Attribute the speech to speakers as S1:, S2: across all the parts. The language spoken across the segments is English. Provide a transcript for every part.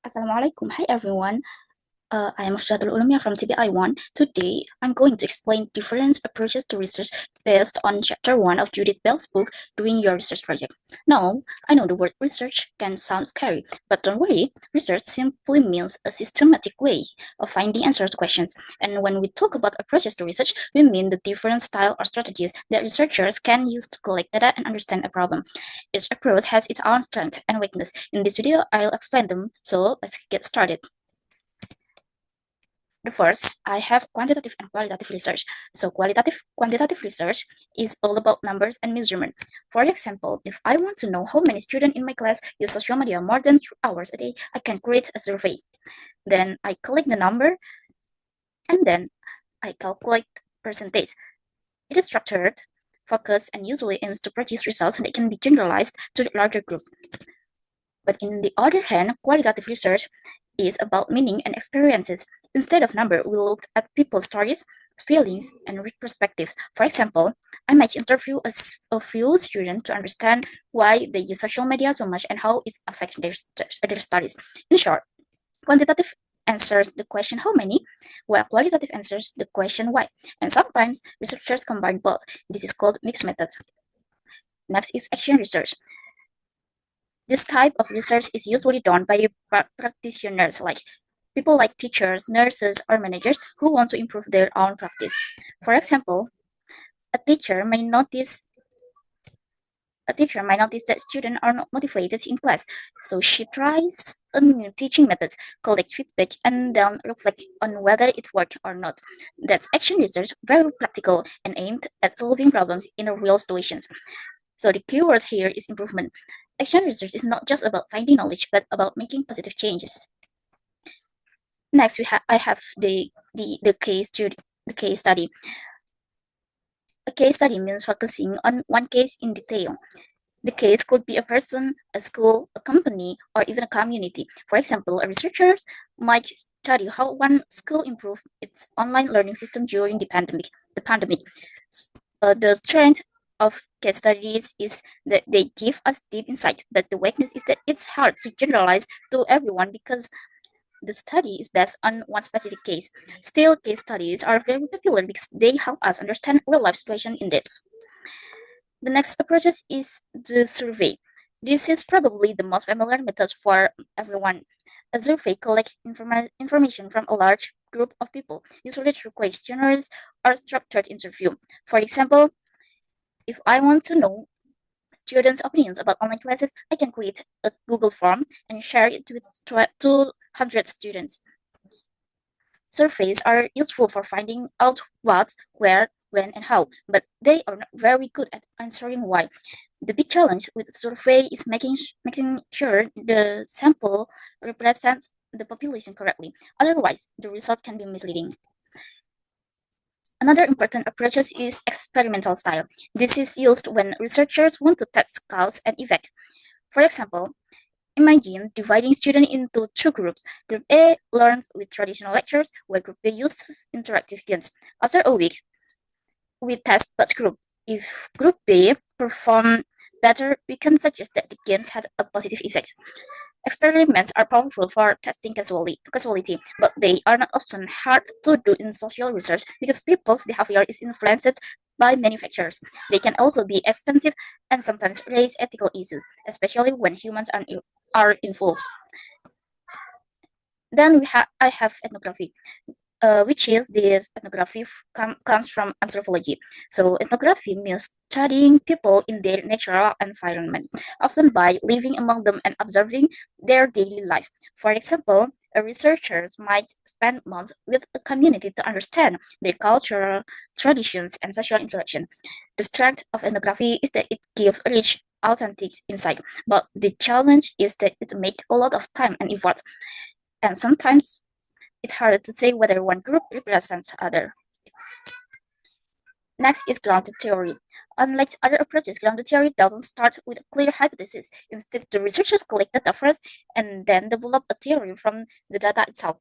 S1: Assalamualaikum. Hi everyone. I am Muftihatul Ulumiyah from CBI 1. Today, I'm going to explain different approaches to research based on Chapter 1 of Judith Bell's book, Doing Your Research Project. Now, I know the word research can sound scary, but don't worry, research simply means a systematic way of finding answers to questions. And when we talk about approaches to research, we mean the different style or strategies that researchers can use to collect data and understand a problem. Each approach has its own strength and weakness. In this video, I'll explain them, so let's get started. The first, I have quantitative and qualitative research. So quantitative research is all about numbers and measurement. For example, if I want to know how many students in my class use social media more than 2 hours a day, I can create a survey. Then I collect the number, and then I calculate percentage. It is structured, focused, and usually aims to produce results that can be generalized to the larger group. But in the other hand, qualitative research is about meaning and experiences. Instead of number, we looked at people's stories, feelings, and perspectives. For example, I might interview a few students to understand why they use social media so much and how it affects their studies. In short, quantitative answers the question how many, while qualitative answers the question why. And sometimes researchers combine both. This is called mixed method. Next is action research. This type of research is usually done by practitioners, like people like teachers, nurses, or managers who want to improve their own practice. For example, a teacher may notice that students are not motivated in class, so she tries a new teaching methods, collect feedback, and then reflect on whether it worked or not. That's action research, very practical and aimed at solving problems in real situations. So the keyword here is improvement. Action research is not just about finding knowledge, but about making positive changes. Next, I have the case study. A case study means focusing on one case in detail. The case could be a person, a school, a company, or even a community. For example, a researcher might study how one school improved its online learning system during the pandemic. The strength of case studies is that they give us deep insight, but the weakness is that it's hard to generalize to everyone because the study is based on one specific case. Still, case studies are very popular because they help us understand real-life situations in depth. The next approach is the survey. This is probably the most familiar method for everyone. A survey collects information from a large group of people, usually through questionnaires or structured interview. For example, if I want to know students' opinions about online classes, I can create a Google form and share it with 200 students. Surveys are useful for finding out what, where, when, and how, but they are not very good at answering why. The big challenge with survey is making sure the sample represents the population correctly. Otherwise, the result can be misleading. Another important approach is experimental style. This is used when researchers want to test cause and effect. For example, imagine dividing students into two groups. Group A learns with traditional lectures, while Group B uses interactive games. After a week, we test both groups. If Group B perform better, we can suggest that the games had a positive effect. Experiments are powerful for testing causality, but they are not often hard to do in social research because people's behavior is influenced by many factors. They can also be expensive and sometimes raise ethical issues, especially when humans are involved. Then I have ethnography, which is this ethnography comes from anthropology. So ethnography means studying people in their natural environment, often by living among them and observing their daily life. For example, a researcher might spend months with a community to understand their culture, traditions, and social interaction. The strength of ethnography is that it gives rich, authentic insight, but the challenge is that it makes a lot of time and effort, and sometimes it's harder to say whether one group represents other. Next is grounded theory. Unlike other approaches, grounded theory doesn't start with a clear hypothesis. Instead, the researchers collect data first and then develop a theory from the data itself.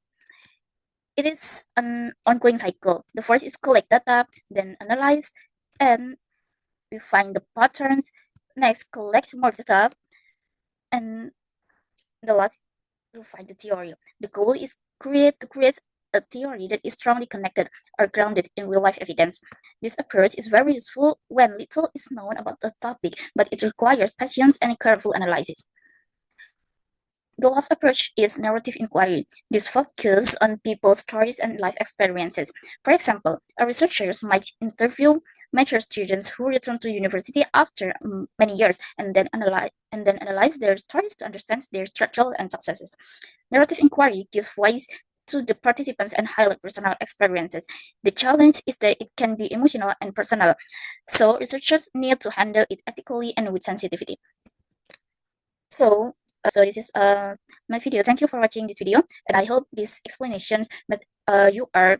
S1: It is an ongoing cycle. The first is collect data, then analyze, and we find the patterns. Next, collect more data, and the last find the theory. The goal is to create a theory that is strongly connected or grounded in real life evidence. This approach is very useful when little is known about a topic, but it requires patience and careful analysis. The last approach is narrative inquiry. This focuses on people's stories and life experiences. For example, a researcher might interview mature students who return to university after many years and then analyze their stories to understand their struggles and successes. Narrative inquiry gives voice to the participants and highlight personal experiences. The challenge is that it can be emotional and personal, so researchers need to handle it ethically and with sensitivity. So this is my video. Thank you for watching this video, and I hope these explanations that you are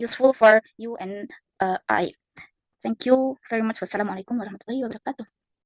S1: useful for you and I. Thank you very much. Wassalamualaikum warahmatullahi wabarakatuh.